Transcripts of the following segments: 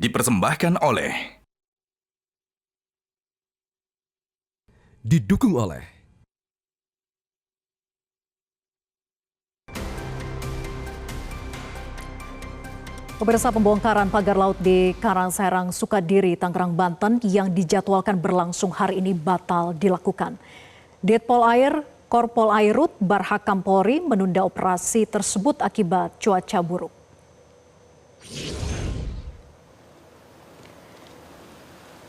Dipersembahkan oleh Didukung oleh Pemirsa, pembongkaran pagar laut di Karangserang, Sukadiri, Tangerang, Banten yang dijadwalkan berlangsung hari ini batal dilakukan. Ditpol Air, Korpol Airut, Barhakam Polri menunda operasi tersebut akibat cuaca buruk.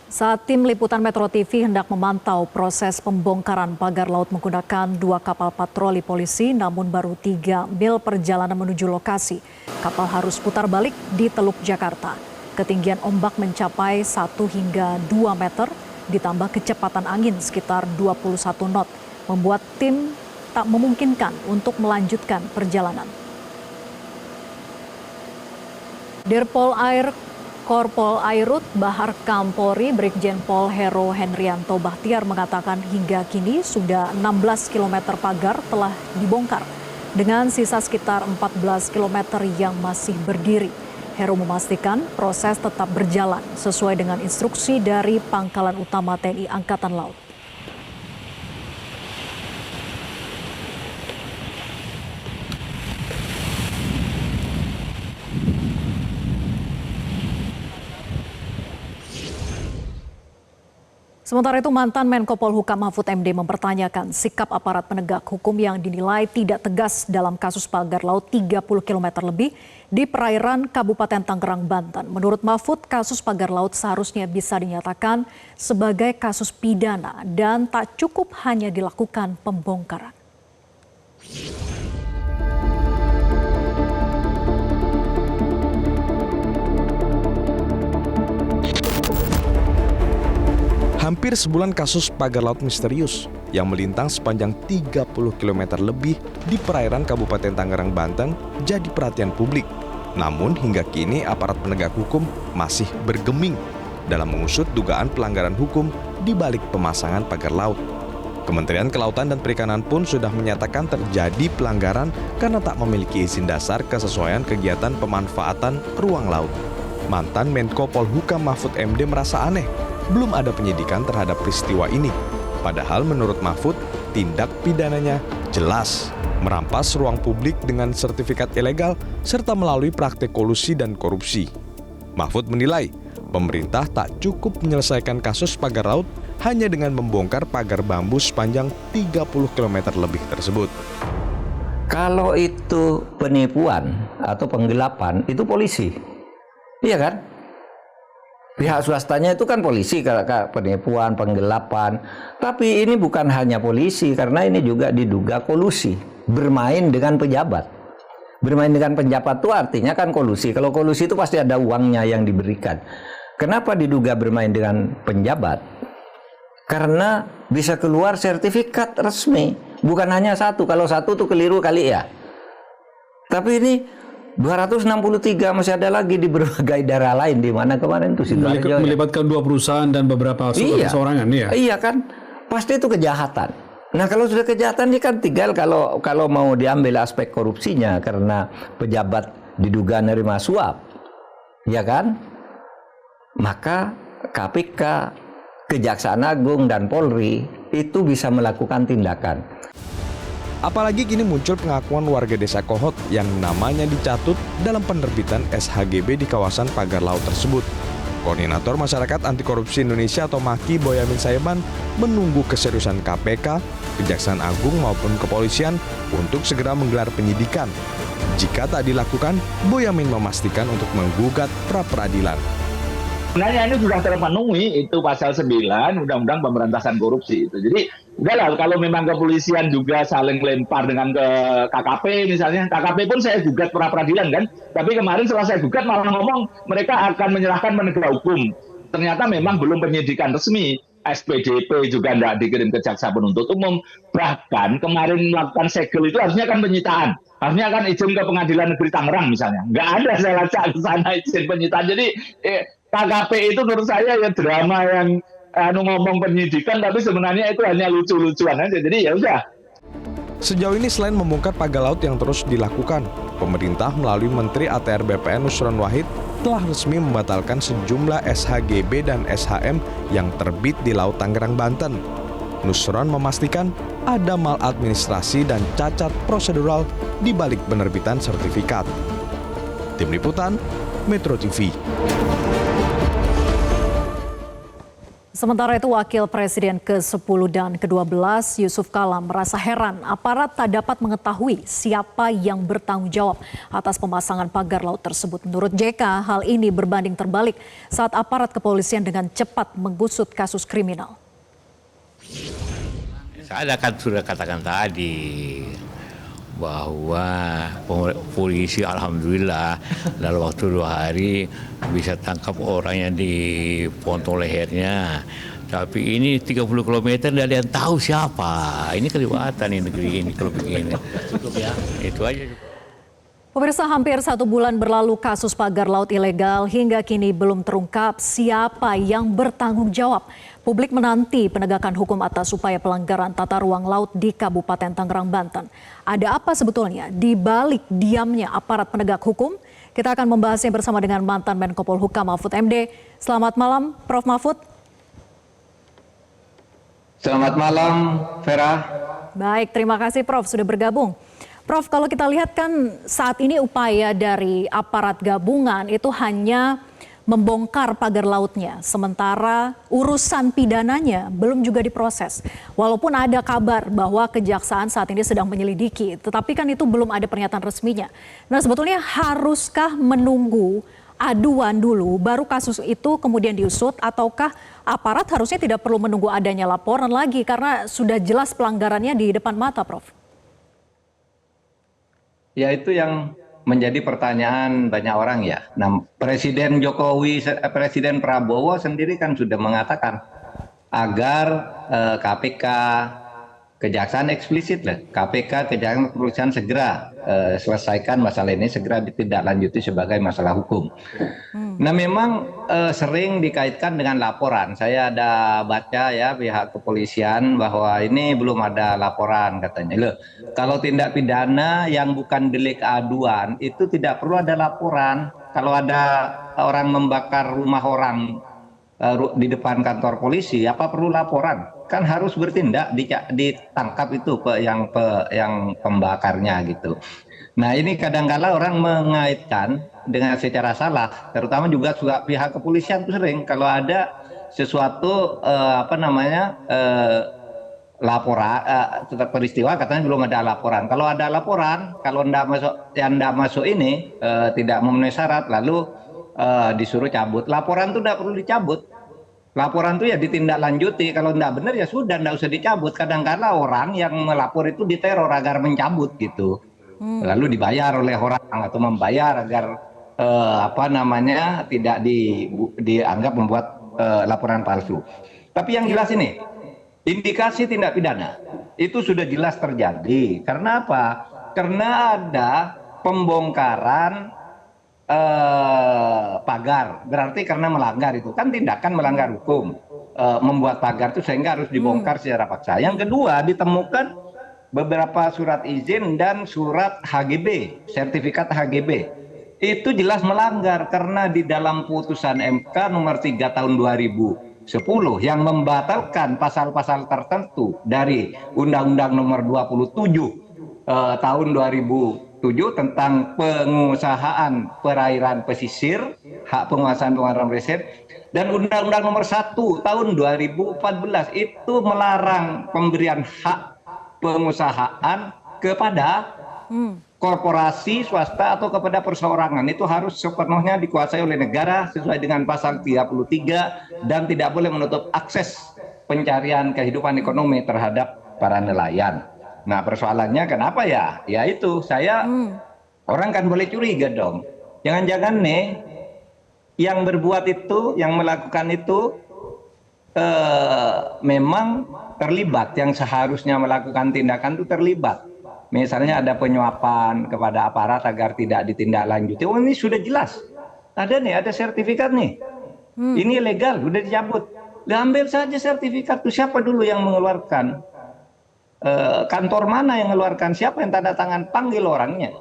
Saat tim liputan Metro TV hendak memantau proses pembongkaran pagar laut menggunakan 2 kapal patroli polisi, namun baru 3 mil perjalanan menuju lokasi. Kapal harus putar balik di Teluk Jakarta. Ketinggian ombak mencapai 1 hingga 2 meter, ditambah kecepatan angin sekitar 21 knot, membuat tim tak memungkinkan untuk melanjutkan perjalanan. Dirpol Air, Korpol Airut, Barhakam Polri, Brigjen Pol Hero Henrianto Bahtiar mengatakan hingga kini sudah 16 km pagar telah dibongkar dengan sisa sekitar 14 km yang masih berdiri. Hero memastikan proses tetap berjalan sesuai dengan instruksi dari Pangkalan Utama TNI Angkatan Laut. Sementara itu, mantan Menko Polhukam Mahfud MD mempertanyakan sikap aparat penegak hukum yang dinilai tidak tegas dalam kasus pagar laut 30 km lebih di perairan Kabupaten Tangerang, Banten. Menurut Mahfud, kasus pagar laut seharusnya bisa dinyatakan sebagai kasus pidana dan tak cukup hanya dilakukan pembongkaran. hampir sebulan kasus pagar laut misterius yang melintang sepanjang 30 km lebih di perairan Kabupaten Tangerang, Banten jadi perhatian publik. Namun hingga kini aparat penegak hukum masih bergeming dalam mengusut dugaan pelanggaran hukum di balik pemasangan pagar laut. Kementerian Kelautan dan Perikanan pun sudah menyatakan terjadi pelanggaran karena tak memiliki izin dasar kesesuaian kegiatan pemanfaatan ruang laut. Mantan Menko Polhukam Mahfud MD merasa aneh belum ada penyidikan terhadap peristiwa ini. Padahal menurut Mahfud, tindak pidananya jelas merampas ruang publik dengan sertifikat ilegal serta melalui praktek kolusi dan korupsi. Mahfud menilai pemerintah tak cukup menyelesaikan kasus pagar laut hanya dengan membongkar pagar bambu sepanjang 30 km lebih tersebut. Kalau itu penipuan atau penggelapan, itu polisi. Iya kan? Pihak swastanya itu kan polisi, penipuan, penggelapan. Tapi ini bukan hanya polisi, karena ini juga diduga kolusi. Bermain dengan pejabat. Bermain dengan pejabat itu artinya kan kolusi. Kalau kolusi itu pasti ada uangnya yang diberikan. Kenapa diduga bermain dengan penjabat? Karena bisa keluar sertifikat resmi. Bukan hanya satu. Kalau satu itu keliru kali ya. Tapi ini 263 masih ada lagi di berbagai daerah lain, di mana kemarin itu Sidoarjo melibatkan 2 perusahaan dan beberapa seorangan ya. Iya kan, pasti itu kejahatan. Nah kalau sudah kejahatan ini kan tinggal kalau mau diambil aspek korupsinya karena pejabat diduga nerima suap, ya kan? Maka KPK, Kejaksaan Agung dan Polri itu bisa melakukan tindakan. Apalagi kini muncul pengakuan warga desa Kohot yang namanya dicatut dalam penerbitan SHGB di kawasan pagar laut tersebut. Koordinator Masyarakat Anti Korupsi Indonesia atau MAKI, Boyamin Saiman, menunggu keseriusan KPK, Kejaksaan Agung maupun kepolisian untuk segera menggelar penyidikan. Jika tak dilakukan, Boyamin memastikan untuk menggugat pra-peradilan. Sebenarnya ini sudah terpenuhi itu pasal 9 Undang-Undang Pemberantasan Korupsi itu. Jadi udahlah, kalau memang kepolisian juga saling lempar dengan ke KKP misalnya, KKP pun saya gugat pra-peradilan kan. Tapi kemarin setelah saya gugat malah ngomong mereka akan menyerahkan penegak hukum. Ternyata memang belum penyidikan resmi. SPDP juga tidak dikirim ke jaksa penuntut umum. Bahkan kemarin melakukan segel itu harusnya kan penyitaan. Harusnya kan izin ke Pengadilan Negeri Tangerang misalnya. Nggak ada saya lacak ke sana izin penyitaan. Jadi KKP itu menurut saya ya drama yang ngomong penyidikan tapi sebenarnya itu hanya lucu-lucuan aja. Jadi ya udah. Sejauh ini selain membongkar pagar laut yang terus dilakukan, pemerintah melalui Menteri ATR BPN Nusron Wahid telah resmi membatalkan sejumlah SHGB dan SHM yang terbit di Laut Tangerang, Banten. Nusron memastikan ada maladministrasi dan cacat prosedural di balik penerbitan sertifikat. Tim Liputan, Metro TV. Sementara itu, Wakil Presiden ke-10 dan ke-12 Yusuf Kala merasa heran aparat tak dapat mengetahui siapa yang bertanggung jawab atas pemasangan pagar laut tersebut. Menurut JK, hal ini berbanding terbalik saat aparat kepolisian dengan cepat menggusut kasus kriminal. Saya kan sudah katakan tadi bahwa polisi alhamdulillah dalam waktu 2 hari bisa tangkap orang yang dipotong lehernya. Tapi ini 30 km tidak ada yang tahu siapa. Ini kelewatan di negeri ini kalau begini. Cukup ya. Itu aja. Pemirsa, hampir 1 bulan berlalu kasus pagar laut ilegal hingga kini belum terungkap siapa yang bertanggung jawab. Publik menanti penegakan hukum atas upaya pelanggaran tata ruang laut di Kabupaten Tangerang, Banten. Ada apa sebetulnya di balik diamnya aparat penegak hukum? Kita akan membahasnya bersama dengan mantan Menko Polhukam Mahfud MD. Selamat malam, Prof. Mahfud. Selamat malam, Vera. Baik, terima kasih Prof. sudah bergabung. Prof, kalau kita lihat kan saat ini upaya dari aparat gabungan itu hanya membongkar pagar lautnya, sementara urusan pidananya belum juga diproses. Walaupun ada kabar bahwa kejaksaan saat ini sedang menyelidiki, tetapi kan itu belum ada pernyataan resminya. Nah, sebetulnya haruskah menunggu aduan dulu baru kasus itu kemudian diusut, ataukah aparat harusnya tidak perlu menunggu adanya laporan lagi karena sudah jelas pelanggarannya di depan mata, Prof? Ya, itu yang menjadi pertanyaan banyak orang ya. Nah, Presiden Prabowo sendiri kan sudah mengatakan agar KPK, Kejaksaan eksplisit lah, KPK, Kejaksaan Kepolisian segera selesaikan masalah ini, segera ditindaklanjuti sebagai masalah hukum. Nah, memang sering dikaitkan dengan laporan. Saya ada baca ya pihak kepolisian bahwa ini belum ada laporan katanya. Loh, kalau tindak pidana yang bukan delik aduan itu tidak perlu ada laporan. Kalau ada orang membakar rumah orang di depan kantor polisi, apa perlu laporan? Kan harus bertindak, ditangkap itu yang pembakarnya gitu. Nah, ini kadang-kala orang mengaitkan dengan secara salah, terutama juga pihak kepolisian itu sering kalau ada sesuatu laporan peristiwa katanya belum ada laporan. Kalau ada laporan, kalau tidak masuk ini tidak memenuhi syarat, lalu disuruh cabut. Laporan itu tidak perlu dicabut. Laporan itu ya ditindaklanjuti. Kalau tidak benar ya sudah, tidak usah dicabut. Kadang-kadang orang yang melapor itu diteror agar mencabut gitu. Lalu dibayar oleh orang atau membayar agar tidak dianggap membuat laporan palsu. Tapi yang jelas ini, indikasi tindak pidana itu sudah jelas terjadi. Karena apa? Karena ada pembongkaran pagar, berarti karena melanggar, itu kan tindakan melanggar hukum, membuat pagar itu sehingga harus dibongkar secara paksa. Yang kedua, ditemukan beberapa surat izin dan surat HGB, sertifikat HGB. Itu jelas melanggar karena di dalam putusan MK nomor 3 tahun 2010 yang membatalkan pasal-pasal tertentu dari Undang-Undang nomor 27 tahun 2007 tentang pengusahaan perairan pesisir, hak penguasaan penguasaan pesisir, dan Undang-Undang nomor 1 tahun 2014 itu melarang pemberian hak pengusahaan kepada korporasi swasta atau kepada perseorangan. Itu harus sepenuhnya dikuasai oleh negara sesuai dengan pasal 33 dan tidak boleh menutup akses pencarian kehidupan ekonomi terhadap para nelayan. Nah, persoalannya kenapa ya? Ya itu, orang kan boleh curiga dong. Jangan-jangan nih yang berbuat itu, yang melakukan itu memang terlibat, yang seharusnya melakukan tindakan itu terlibat. Misalnya ada penyuapan kepada aparat agar tidak ditindaklanjuti. Oh, ini sudah jelas. Ada nih, ada sertifikat nih. Ini legal, sudah dicabut. Ambil saja sertifikat itu, siapa dulu yang mengeluarkan? kantor mana yang mengeluarkan, siapa yang tanda tangan, panggil orangnya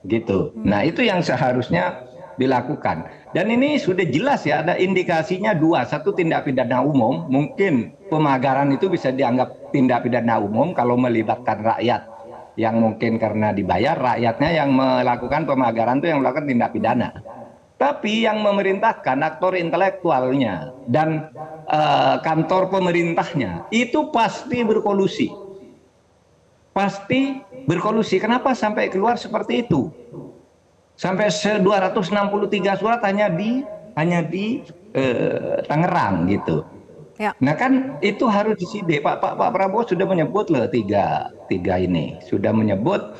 gitu. Nah itu yang seharusnya dilakukan, dan ini sudah jelas ya, ada indikasinya dua. Satu, tindak pidana umum, mungkin pemagaran itu bisa dianggap tindak pidana umum kalau melibatkan rakyat yang mungkin karena dibayar, rakyatnya yang melakukan pemagaran itu yang melakukan tindak pidana. Tapi yang memerintahkan, aktor intelektualnya dan kantor pemerintahnya itu pasti berkolusi. Pasti berkolusi. Kenapa sampai keluar seperti itu? Sampai 263 surat hanya di Tangerang gitu. Ya. Nah kan itu harus disidik. Pak Prabowo sudah menyebut loh tiga ini, sudah menyebut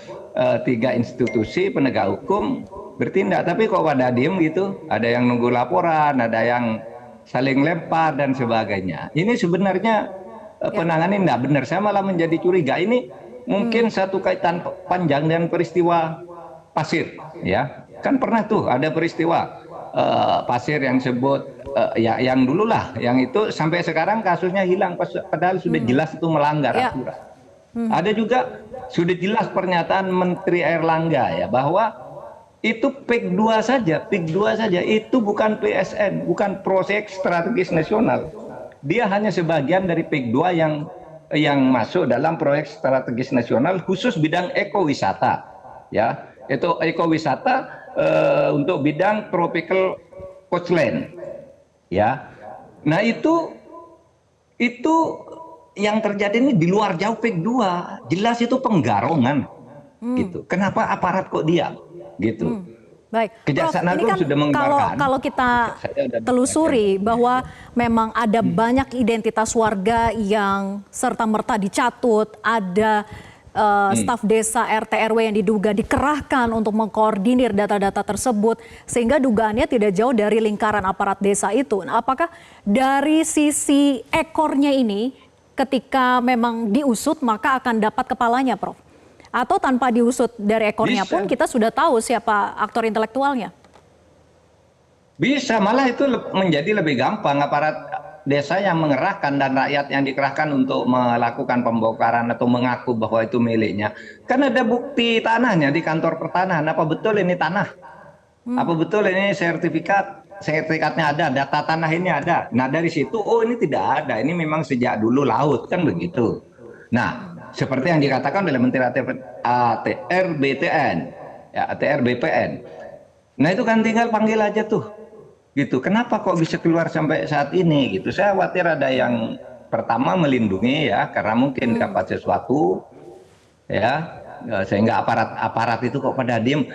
tiga institusi penegak hukum bertindak, tapi kok pada diem gitu, ada yang nunggu laporan, ada yang saling lempar dan sebagainya. Ini sebenarnya penanganan tidak benar. Saya malah menjadi curiga ini mungkin satu kaitan panjang dengan peristiwa Pasir, ya kan pernah tuh ada peristiwa Pasir yang disebut ya yang dulu lah, yang itu sampai sekarang kasusnya hilang padahal sudah jelas itu melanggar aturan. Ada juga sudah jelas pernyataan Menteri Airlangga ya bahwa itu PIK 2 saja, itu bukan PSN, bukan proyek strategis nasional. Dia hanya sebagian dari PIK 2 yang masuk dalam proyek strategis nasional khusus bidang ekowisata. Ya, itu ekowisata untuk bidang tropical coastline. Ya. Nah, itu yang terjadi ini di luar jauh PIK 2. Jelas itu penggarongan. Gitu. Kenapa aparat kok diam? Gitu. Baik, Kejaksaan Prof, ini Agung kan sudah mengungkapkan. kalau kita telusuri bahwa memang ada banyak identitas warga yang serta-merta dicatut, ada staf desa RT RW yang diduga dikerahkan untuk mengkoordinir data-data tersebut, sehingga dugaannya tidak jauh dari lingkaran aparat desa itu. Nah, apakah dari sisi ekornya ini ketika memang diusut maka akan dapat kepalanya, Prof? Atau tanpa diusut dari ekornya pun kita sudah tahu siapa aktor intelektualnya? Bisa, malah itu menjadi lebih gampang. Aparat desa yang mengerahkan dan rakyat yang dikerahkan untuk melakukan pembongkaran atau mengaku bahwa itu miliknya. Kan ada bukti tanahnya di kantor pertanahan. Apa betul ini tanah? Apa betul ini sertifikatnya ada, data tanah ini ada. Nah dari situ, oh ini tidak ada, ini memang sejak dulu laut, kan begitu. Nah, seperti yang dikatakan oleh Menteri ATR BTN, ya, ATR BPN. Nah itu kan tinggal panggil aja tuh, gitu. Kenapa kok bisa keluar sampai saat ini? Gitu. Saya khawatir ada yang pertama melindungi ya, karena mungkin dapat sesuatu, ya, sehingga aparat itu kok pada diem.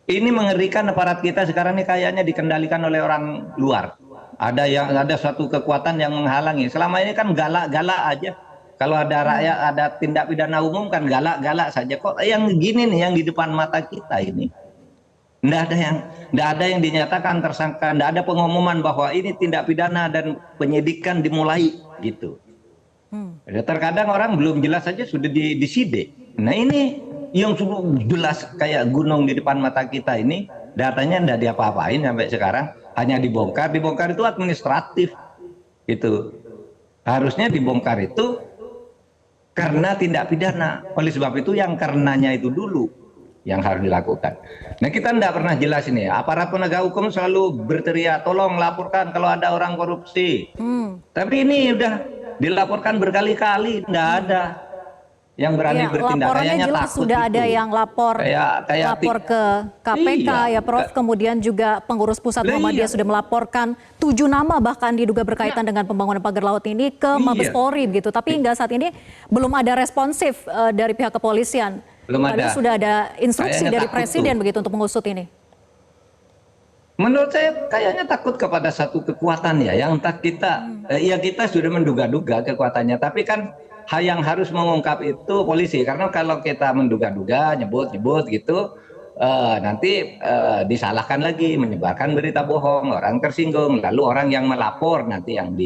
Ini mengerikan, aparat kita sekarang ini kayaknya dikendalikan oleh orang luar. Ada suatu kekuatan yang menghalangi. Selama ini kan galak-galak aja. Kalau ada rakyat, ada tindak pidana umum kan galak-galak saja. Kok yang gini nih, yang di depan mata kita ini, nggak ada yang dinyatakan tersangka, nggak ada pengumuman bahwa ini tindak pidana dan penyidikan dimulai gitu. Terkadang orang belum jelas saja sudah disidik. Nah ini yang sudah jelas kayak gunung di depan mata kita ini, datanya nggak diapa-apain sampai sekarang, hanya dibongkar itu administratif, gitu. Harusnya dibongkar itu karena tindak pidana. Oleh sebab itu yang karenanya itu dulu yang harus dilakukan. Nah kita tidak pernah jelas ini. Aparat penegak hukum selalu berteriak, tolong laporkan kalau ada orang korupsi. Tapi ini udah dilaporkan berkali-kali, tidak ada yang berani bertindak. Laporannya Kayaknya jelas takut sudah itu. ada yang lapor ke KPK ya Prof. Kemudian juga pengurus pusat Muhammadiyah sudah melaporkan 7 nama bahkan diduga berkaitan dengan pembangunan pagar laut ini ke Mabes Polri gitu. Tapi hingga saat ini belum ada responsif dari pihak kepolisian. Belum ada. Padahal sudah ada instruksi Kayaknya dari takut Presiden tuh begitu untuk mengusut ini. Menurut saya kayaknya takut kepada satu kekuatan ya, yang tak kita kita sudah menduga-duga kekuatannya, tapi kan yang harus mengungkap itu polisi, karena kalau kita menduga-duga, nyebut gitu, nanti disalahkan lagi, menyebarkan berita bohong, orang tersinggung, lalu orang yang melapor nanti yang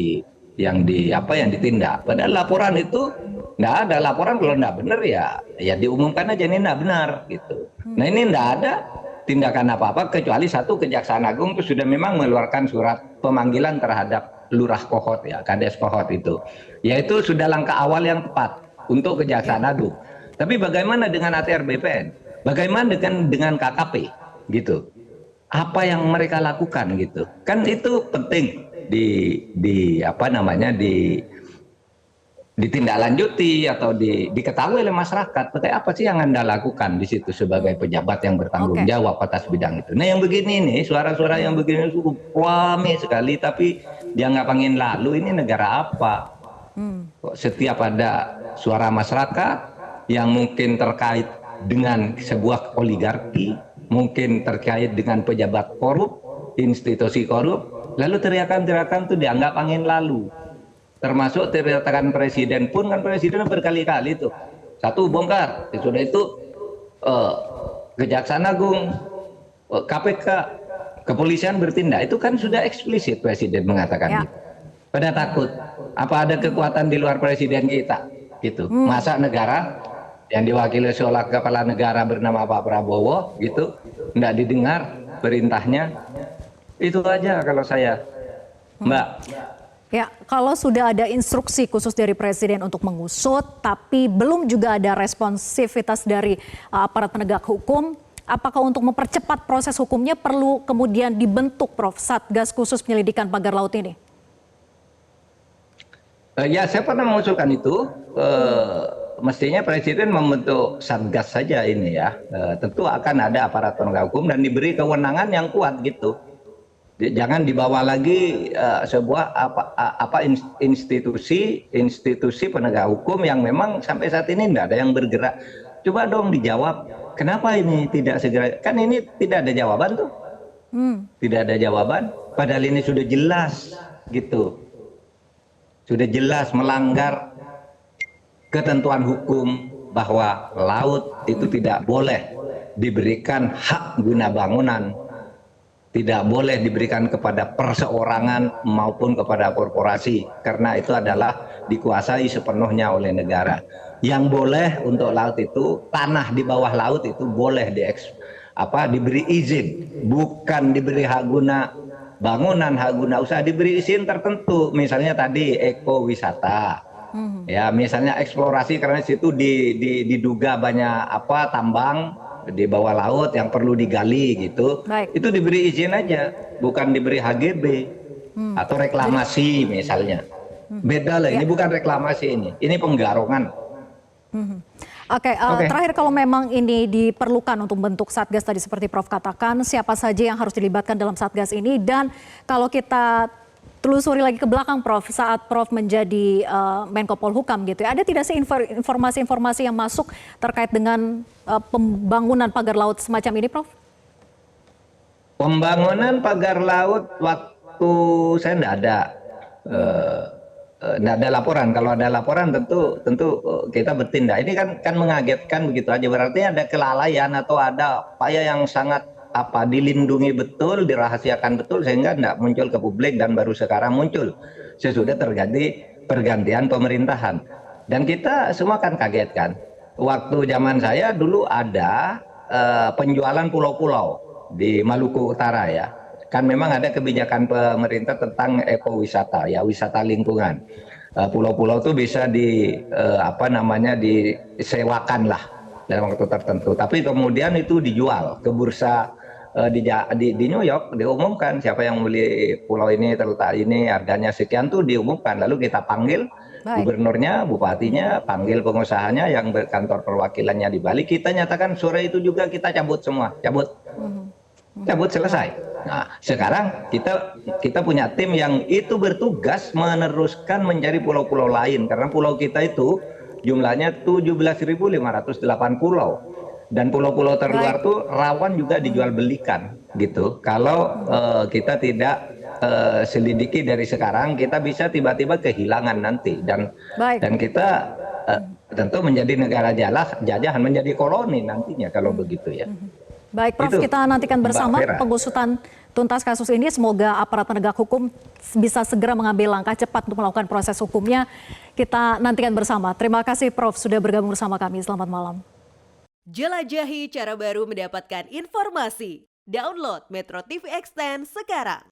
ditindak. Padahal laporan itu nggak ada, laporan kalau nggak benar ya diumumkan aja ini nggak benar gitu. Nah ini nggak ada tindakan apa-apa kecuali satu, Kejaksaan Agung itu sudah memang mengeluarkan surat pemanggilan terhadap Lurah Kohot ya, Kades Kohot itu. Yaitu sudah langkah awal yang tepat. untuk Kejaksaan Agung. Tapi bagaimana dengan ATR BPN? Bagaimana dengan KKP gitu? Apa yang mereka lakukan gitu? Kan itu penting ditindaklanjuti atau diketahui oleh masyarakat. Apa sih yang Anda lakukan di situ sebagai pejabat yang bertanggung jawab atas bidang itu? Nah, yang begini nih, suara-suara yang begini cukup rame sekali, tapi dianggap angin lalu. Ini negara apa? Kok setiap ada suara masyarakat yang mungkin terkait dengan sebuah oligarki, mungkin terkait dengan pejabat korup, institusi korup, lalu teriakan-teriakan itu dianggap angin lalu. Termasuk teriakan presiden pun, kan presiden berkali-kali tuh. Satu, bongkar. Sudah itu Kejaksaan Agung, KPK, kepolisian bertindak. Itu kan sudah eksplisit presiden mengatakan gitu. Pada takut. Apa ada kekuatan di luar presiden kita? Gitu. Masa negara yang diwakili oleh kepala negara bernama Pak Prabowo gitu, tidak didengar perintahnya? Itu aja kalau saya, Mbak. Ya, kalau sudah ada instruksi khusus dari Presiden untuk mengusut, tapi belum juga ada responsivitas dari aparat penegak hukum, apakah untuk mempercepat proses hukumnya perlu kemudian dibentuk, Prof, Satgas khusus penyelidikan pagar laut ini? Ya, saya pernah mengusulkan itu. Mestinya Presiden membentuk Satgas saja ini ya. Tentu akan ada aparat penegak hukum dan diberi kewenangan yang kuat gitu. Jangan dibawa lagi sebuah institusi penegak hukum yang memang sampai saat ini tidak ada yang bergerak. Coba dong dijawab, kenapa ini tidak segera? Kan ini tidak ada jawaban tuh, tidak ada jawaban. Padahal ini sudah jelas gitu, sudah jelas melanggar ketentuan hukum bahwa laut itu tidak boleh diberikan hak guna bangunan. Tidak boleh diberikan kepada perseorangan maupun kepada korporasi, karena itu adalah dikuasai sepenuhnya oleh negara. Yang boleh untuk laut itu, tanah di bawah laut itu boleh diberi izin, bukan diberi hak guna bangunan, hak guna usaha, diberi izin tertentu. Misalnya tadi ekowisata, ya misalnya eksplorasi karena situ diduga banyak tambang di bawah laut yang perlu digali gitu. Itu diberi izin aja, bukan diberi HGB atau reklamasi misalnya. Beda lah, ini bukan reklamasi, ini penggarongan. Oke. Terakhir, kalau memang ini diperlukan untuk bentuk Satgas tadi seperti Prof katakan, siapa saja yang harus dilibatkan dalam Satgas ini? Dan kalau kita telusuri lagi ke belakang, Prof, saat Prof menjadi Menko Polhukam gitu ya, ada tidak sih informasi-informasi yang masuk terkait dengan pembangunan pagar laut semacam ini, Prof? Pembangunan pagar laut waktu saya tidak ada. Tidak ada laporan. Kalau ada laporan tentu kita bertindak. Ini kan mengagetkan begitu aja. Berarti ada kelalaian atau ada upaya yang sangat dilindungi betul, dirahasiakan betul sehingga tidak muncul ke publik dan baru sekarang muncul sesudah terjadi pergantian pemerintahan. Dan kita semua kan kaget kan. Waktu zaman saya dulu ada penjualan pulau-pulau di Maluku Utara ya. Kan memang ada kebijakan pemerintah tentang ekowisata ya, wisata lingkungan. Pulau-pulau itu bisa disewakan lah dalam waktu tertentu. Tapi kemudian itu dijual ke bursa di New York, diumumkan siapa yang beli pulau ini, terletak ini, harganya sekian tuh diumumkan. Lalu kita panggil gubernurnya, bupatinya, panggil pengusahanya yang berkantor perwakilannya di Bali. Kita nyatakan sore itu juga kita cabut semua, cabut selesai. Nah, sekarang kita punya tim yang itu bertugas meneruskan mencari pulau-pulau lain karena pulau kita itu jumlahnya 17.508 pulau. Dan pulau-pulau terluar tuh rawan juga dijual belikan gitu. Kalau kita tidak selidiki dari sekarang, kita bisa tiba-tiba kehilangan nanti dan kita tentu menjadi negara jajahan, menjadi koloni nantinya kalau begitu ya. Baik, Prof, kita nantikan bersama pengusutan tuntas kasus ini. Semoga aparat penegak hukum bisa segera mengambil langkah cepat untuk melakukan proses hukumnya. Kita nantikan bersama. Terima kasih, Prof, sudah bergabung bersama kami. Selamat malam. Jelajahi cara baru mendapatkan informasi. Download Metro TV Extend sekarang.